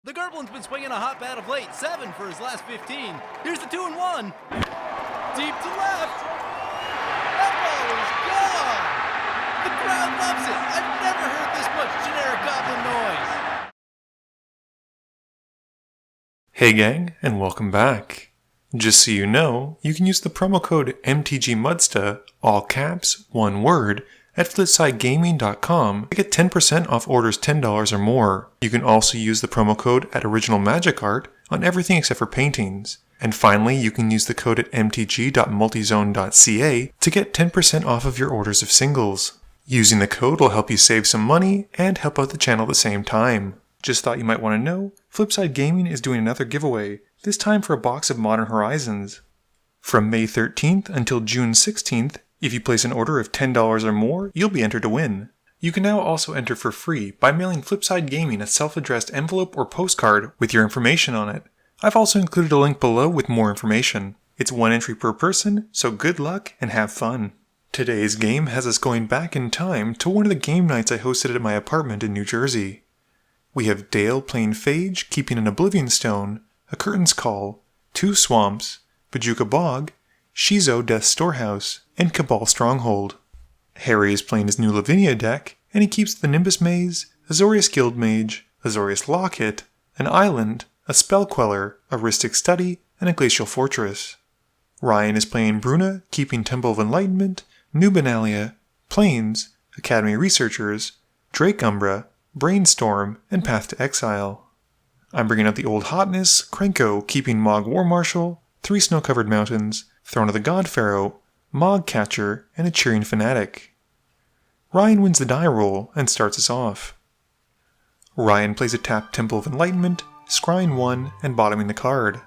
The Garblin's been swinging a hot bat of late, 7 for his last 15. Here's the 2-1. Deep to left. That ball is gone. The crowd loves it. I've never heard this much generic Goblin noise. Hey gang, and welcome back. Just so you know, you can use the promo code MTGMudsta, all caps, one word, at FlipsideGaming.com to get 10% off orders $10 or more. You can also use the promo code at Original Magic Art on everything except for paintings. And finally, you can use the code at mtg.multizone.ca to get 10% off of your orders of singles. Using the code will help you save some money and help out the channel at the same time. Just thought you might want to know, Flipside Gaming is doing another giveaway, this time for a box of Modern Horizons. From May 13th until June 16th, if you place an order of $10 or more, you'll be entered to win. You can now also enter for free by mailing Flipside Gaming a self-addressed envelope or postcard with your information on it. I've also included a link below with more information. It's one entry per person, so good luck and have fun. Today's game has us going back in time to one of the game nights I hosted at my apartment in New Jersey. We have Dale playing Phage, keeping an Oblivion Stone, a Curtain's Call, 2 Swamps, Bajuka Bog, Shizo Death Storehouse, and Cabal Stronghold. Harry is playing his new Lavinia deck, and he keeps the Nimbus Maze, Azorius Guildmage, Azorius Locket, an Island, a Spell Queller, a Rhystic Study, and a Glacial Fortress. Ryan is playing Bruna, keeping Temple of Enlightenment, Nubenalia, Plains, Academy Researchers, Drake Umbra, Brainstorm, and Path to Exile. I'm bringing out the old hotness, Krenko keeping Mog War Marshal, 3 Snow-Covered Mountains, Throne of the God Pharaoh, Mog Catcher, and a Cheering Fanatic. Ryan wins the die roll and starts us off. Ryan plays a tapped Temple of Enlightenment, scrying 1 and bottoming the card.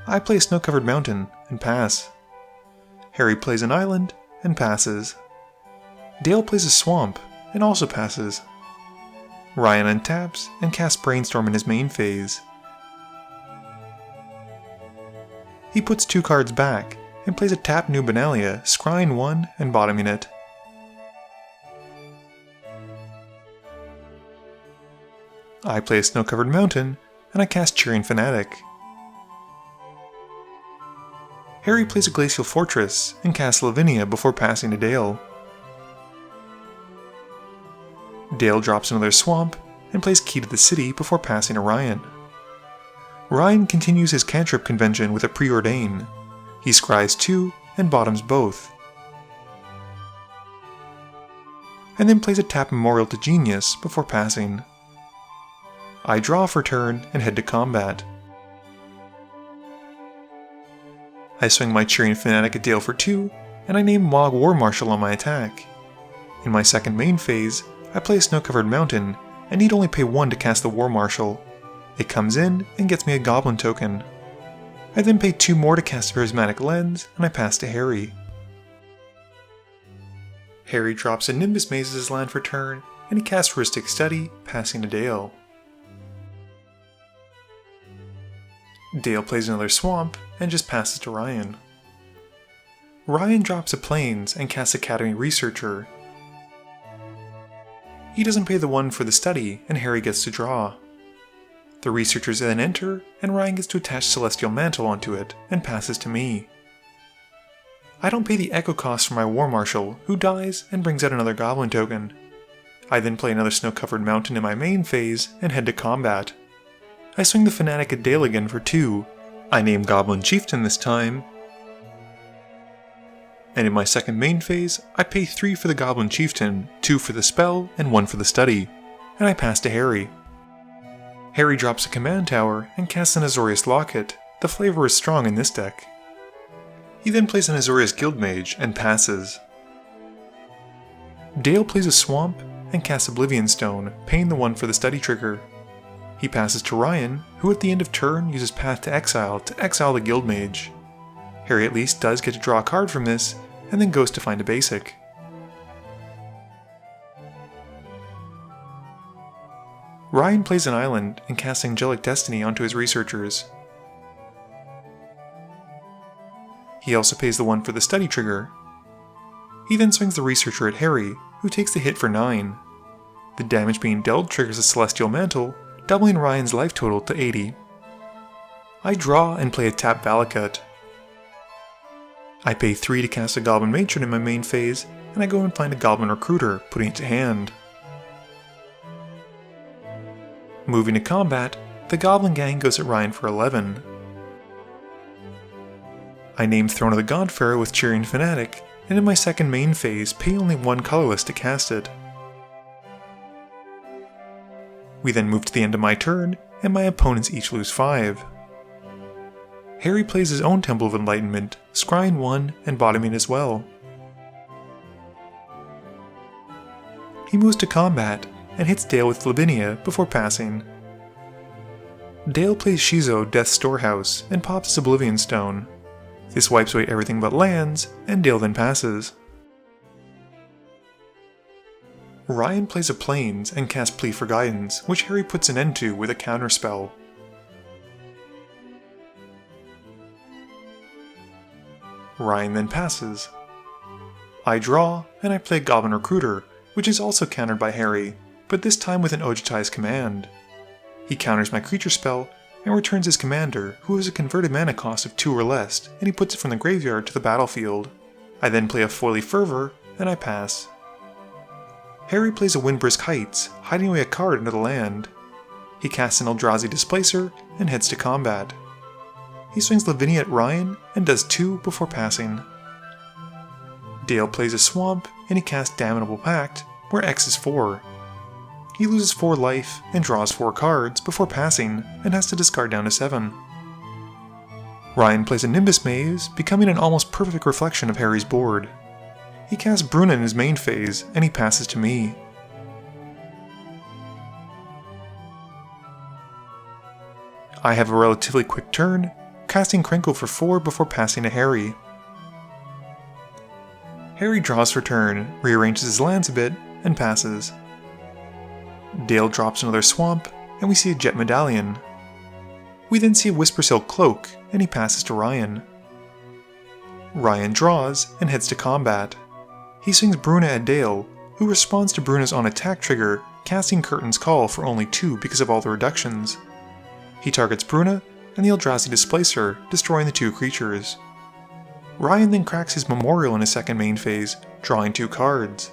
I play a Snow-Covered Mountain and pass. Harry plays an Island and passes. Dale plays a Swamp and also passes. Ryan untaps and casts Brainstorm in his main phase. He puts 2 cards back and plays a tapped Nubenalia, scrying 1 and bottoming it. I play a Snow-Covered Mountain and I cast Cheering Fanatic. Harry plays a Glacial Fortress and casts Lavinia before passing to Dale. Dale drops another Swamp and plays Key to the City before passing to Ryan. Ryan continues his cantrip convention with a Preordain. He scries 2 and bottoms both. And then plays a tap Memorial to Genius before passing. I draw for turn and head to combat. I swing my Cheering Fanatic at Dale for 2, and I name Mog War Marshal on my attack. In my second main phase, I play a Snow-Covered Mountain and need only pay 1 to cast the War Marshal. It comes in and gets me a Goblin token. I then pay 2 more to cast a Prismatic Lens, and I pass to Harry. Harry drops a Nimbus Maze as his land for turn, and he casts Rhystic Study, passing to Dale. Dale plays another Swamp, and just passes to Ryan. Ryan drops a Plains and casts Academy Researcher. He doesn't pay the 1 for the study, and Harry gets to draw. The Researchers then enter, and Ryan gets to attach Celestial Mantle onto it, and passes to me. I don't pay the Echo cost for my War Marshal, who dies and brings out another Goblin token. I then play another Snow-Covered Mountain in my main phase, and head to combat. I swing the Fanatic at Dale again for 2. I name Goblin Chieftain this time. And in my second main phase, I pay 3 for the Goblin Chieftain, 2 for the spell, and 1 for the study. And I pass to Harry. Harry drops a Command Tower and casts an Azorius Locket. The flavor is strong in this deck. He then plays an Azorius Guildmage and passes. Dale plays a Swamp and casts Oblivion Stone, paying the 1 for the study trigger. He passes to Ryan, who at the end of turn uses Path to exile the Guildmage. Harry at least does get to draw a card from this, and then goes to find a basic. Ryan plays an Island and casts Angelic Destiny onto his Researchers. He also pays the 1 for the study trigger. He then swings the Researcher at Harry, who takes the hit for 9. The damage being dealt triggers a Celestial Mantle, doubling Ryan's life total to 80. I draw and play a tap Valakut. I pay 3 to cast a Goblin Matron in my main phase, and I go and find a Goblin Recruiter, putting it to hand. Moving to combat, the Goblin Gang goes at Ryan for 11. I name Throne of the God Pharaoh with Cheering Fanatic, and in my second main phase pay only 1 colorless to cast it. We then move to the end of my turn, and my opponents each lose 5. Harry plays his own Temple of Enlightenment, scrying 1 and bottoming as well. He moves to combat, and hits Dale with Lavinia before passing. Dale plays Shizo Death's Storehouse, and pops his Oblivion Stone. This wipes away everything but lands, and Dale then passes. Ryan plays a Plains and casts Plea for Guidance, which Harry puts an end to with a counterspell. Ryan then passes. I draw, and I play Goblin Recruiter, which is also countered by Harry, but this time with an Ojutai's command. He counters my creature spell, and returns his commander, who has a converted mana cost of 2 or less, and he puts it from the graveyard to the battlefield. I then play a Foily Fervor, and I pass. Harry plays a Windbrisk Heights, hiding away a card into the land. He casts an Eldrazi Displacer, and heads to combat. He swings Lavinia at Ryan, and does 2 before passing. Dale plays a Swamp, and he casts Damnable Pact, where X is 4. He loses 4 life, and draws 4 cards before passing, and has to discard down to 7. Ryan plays a Nimbus Maze, becoming an almost perfect reflection of Harry's board. He casts Bruna in his main phase, and he passes to me. I have a relatively quick turn, casting Krenko for 4 before passing to Harry. Harry draws for turn, rearranges his lands a bit, and passes. Dale drops another Swamp, and we see a Jet Medallion. We then see a Whispersilk Cloak, and he passes to Ryan. Ryan draws, and heads to combat. He swings Bruna at Dale, who responds to Bruna's on attack trigger, casting Curtain's Call for only 2 because of all the reductions. He targets Bruna, and the Eldrazi Displacer, destroying the 2 creatures. Ryan then cracks his Memorial in his second main phase, drawing 2 cards.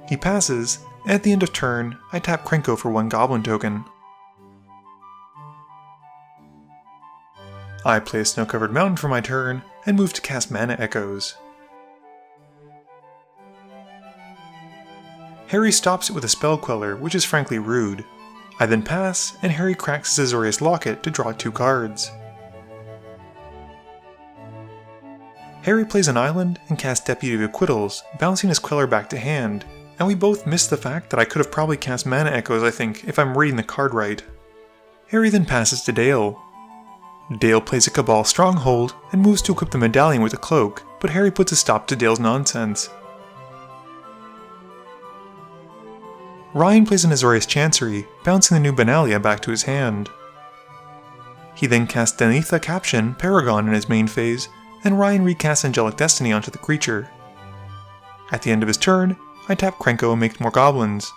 He passes, and at the end of turn, I tap Krenko for 1 Goblin token. I play a Snow-Covered Mountain for my turn, and move to cast Mana Echoes. Harry stops it with a Spell Queller, which is frankly rude. I then pass, and Harry cracks his Azorius Locket to draw 2 cards. Harry plays an island and casts Deputy of Acquittals, bouncing his Queller back to hand, and we both miss the fact that I could have probably cast Mana Echoes, I think, if I'm reading the card right. Harry then passes to Dale. Dale plays a Cabal Stronghold and moves to equip the medallion with a cloak, but Harry puts a stop to Dale's nonsense. Ryan plays an Azorius Chancery, bouncing the new Benalia back to his hand. He then casts Denitha Caption Paragon in his main phase, and Ryan recasts Angelic Destiny onto the creature. At the end of his turn, I tap Krenko and make more goblins.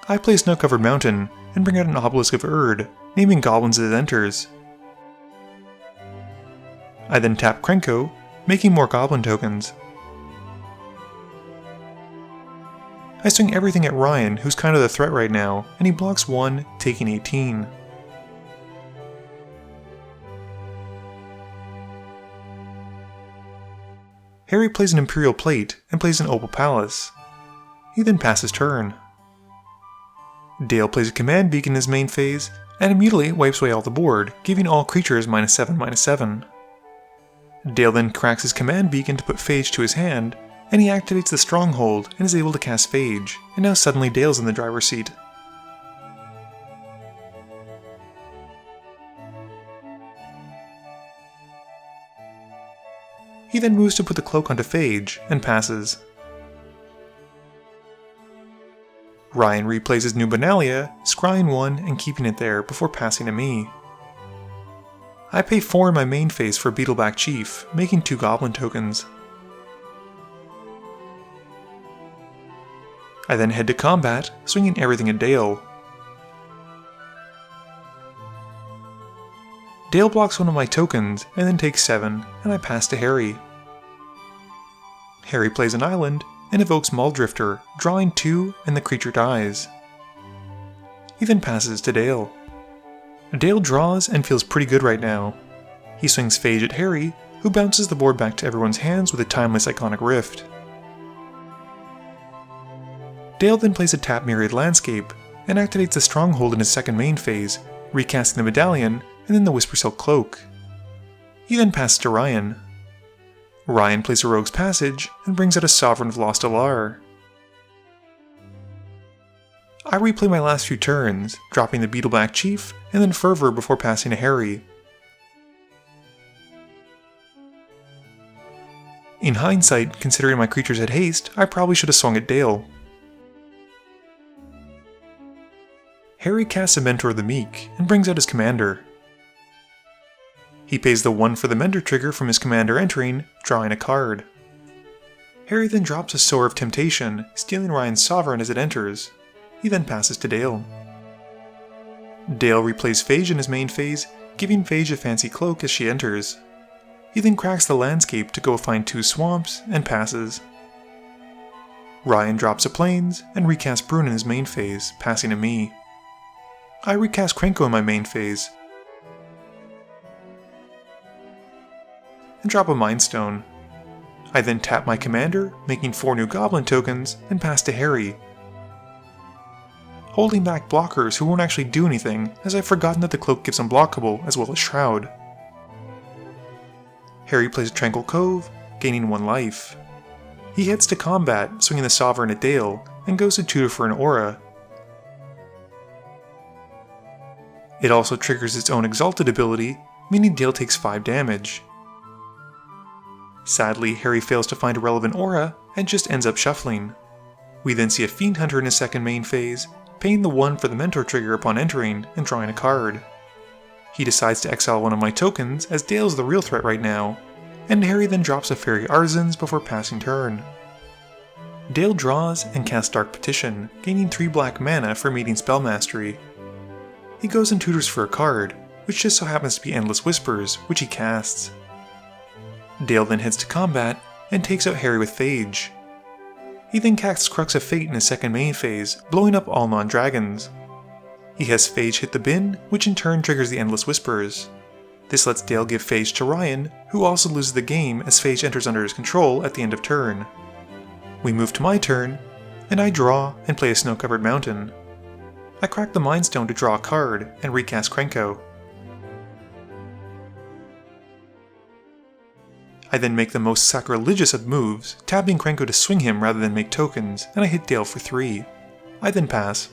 I play Snow-Covered Mountain and bring out an Obelisk of Erd, naming goblins as it enters. I then tap Krenko, making more goblin tokens. I swing everything at Ryan, who's kind of the threat right now, and he blocks 1, taking 18. Harry plays an Imperial Plate and plays an Opal Palace. He then passes turn. Dale plays a Command Beacon in his main phase, and immediately wipes away all the board, giving all creatures -7/-7. Dale then cracks his Command Beacon to put Phage to his hand, and he activates the Stronghold and is able to cast Phage, and now suddenly Dale's in the driver's seat. He then moves to put the cloak onto Phage, and passes. Ryan replays his new Benalia, scrying 1 and keeping it there before passing to me. I pay 4 in my main phase for Beetleback Chief, making 2 goblin tokens. I then head to combat, swinging everything at Dale. Dale blocks one of my tokens, and then takes 7, and I pass to Harry. Harry plays an island, and evokes Mulldrifter, drawing 2, and the creature dies. He then passes to Dale. Dale draws and feels pretty good right now. He swings Phage at Harry, who bounces the board back to everyone's hands with a timeless iconic rift. Dale then plays a tap Myriad Landscape, and activates the Stronghold in his second main phase, recasting the Medallion, and then the Whisper Silk Cloak. He then passes to Ryan. Ryan plays a Rogue's Passage, and brings out a Sovereign of Lost Alar. I replay my last few turns, dropping the Beetleblack Chief, and then Fervor before passing to Harry. In hindsight, considering my creatures had haste, I probably should have swung at Dale. Harry casts a Mentor of the Meek, and brings out his commander. He pays the 1 for the Mentor trigger from his commander entering, drawing a card. Harry then drops a Sower of Temptation, stealing Ryan's Sovereign as it enters. He then passes to Dale. Dale replays Phage in his main phase, giving Phage a fancy cloak as she enters. He then cracks the landscape to go find 2 swamps, and passes. Ryan drops a Plains, and recasts Bruna in his main phase, passing to me. I recast Krenko in my main phase, and drop a Mind Stone. I then tap my commander, making 4 new Goblin tokens, and pass to Harry, holding back blockers who won't actually do anything, as I've forgotten that the cloak gives Unblockable as well as Shroud. Harry plays a Tranquil Cove, gaining 1 life. He heads to combat, swinging the Sovereign at Dale, and goes to tutor for an Aura. It also triggers its own Exalted ability, meaning Dale takes 5 damage. Sadly, Harry fails to find a relevant Aura, and just ends up shuffling. We then see a Fiend Hunter in his second main phase, paying the 1 for the Mentor trigger upon entering, and drawing a card. He decides to exile one of my tokens, as Dale's the real threat right now, and Harry then drops a Fairy Artisans before passing turn. Dale draws and casts Dark Petition, gaining 3 black mana for meeting Spell Mastery. He goes and tutors for a card, which just so happens to be Endless Whispers, which he casts. Dale then heads to combat, and takes out Harry with Phage. He then casts Crux of Fate in his second main phase, blowing up all non-dragons. He has Phage hit the bin, which in turn triggers the Endless Whispers. This lets Dale give Phage to Ryan, who also loses the game as Phage enters under his control at the end of turn. We move to my turn, and I draw and play a Snow-Covered Mountain. I crack the Mind Stone to draw a card, and recast Krenko. I then make the most sacrilegious of moves, tapping Krenko to swing him rather than make tokens, and I hit Dale for 3. I then pass.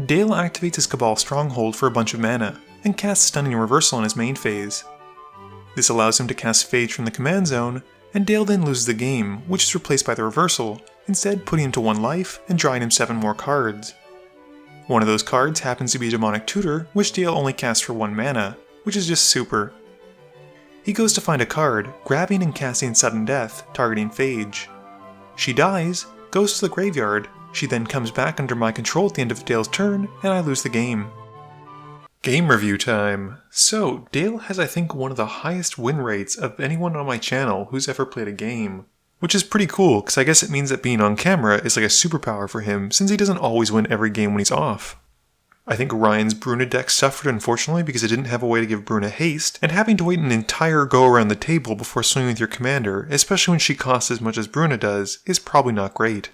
Dale activates his Cabal Stronghold for a bunch of mana, and casts Stunning Reversal in his main phase. This allows him to cast Phage from the command zone, and Dale then loses the game, which is replaced by the reversal, instead putting him to 1 life and drawing him 7 more cards. One of those cards happens to be Demonic Tutor, which Dale only casts for 1 mana, which is just super. He goes to find a card, grabbing and casting Sudden Death, targeting Phage. She dies, goes to the graveyard, she then comes back under my control at the end of Dale's turn, and I lose the game. Game review time! So, Dale has I think one of the highest win rates of anyone on my channel who's ever played a game. Which is pretty cool, because I guess it means that being on camera is like a superpower for him, since he doesn't always win every game when he's off. I think Ryan's Bruna deck suffered unfortunately because it didn't have a way to give Bruna haste, and having to wait an entire go around the table before swinging with your commander, especially when she costs as much as Bruna does, is probably not great.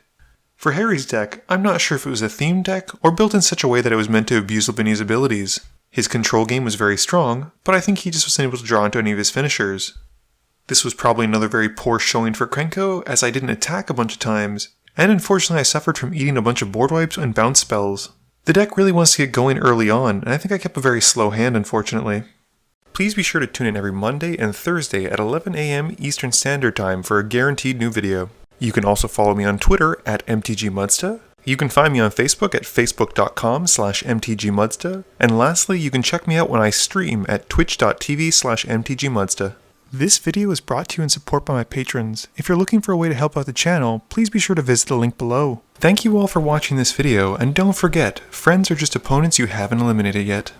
For Harry's deck, I'm not sure if it was a themed deck, or built in such a way that it was meant to abuse Lavinia's abilities. His control game was very strong, but I think he just wasn't able to draw into any of his finishers. This was probably another very poor showing for Krenko, as I didn't attack a bunch of times, and unfortunately I suffered from eating a bunch of board wipes and bounce spells. The deck really wants to get going early on, and I think I kept a very slow hand unfortunately. Please be sure to tune in every Monday and Thursday at 11 AM Eastern Standard Time for a guaranteed new video. You can also follow me on Twitter at MTGMudsta. You can find me on Facebook at facebook.com/MTGMudsta. And lastly, you can check me out when I stream at twitch.tv/MTGMudsta. This video is brought to you in support by my patrons. If you're looking for a way to help out the channel, please be sure to visit the link below. Thank you all for watching this video, and don't forget, friends are just opponents you haven't eliminated yet.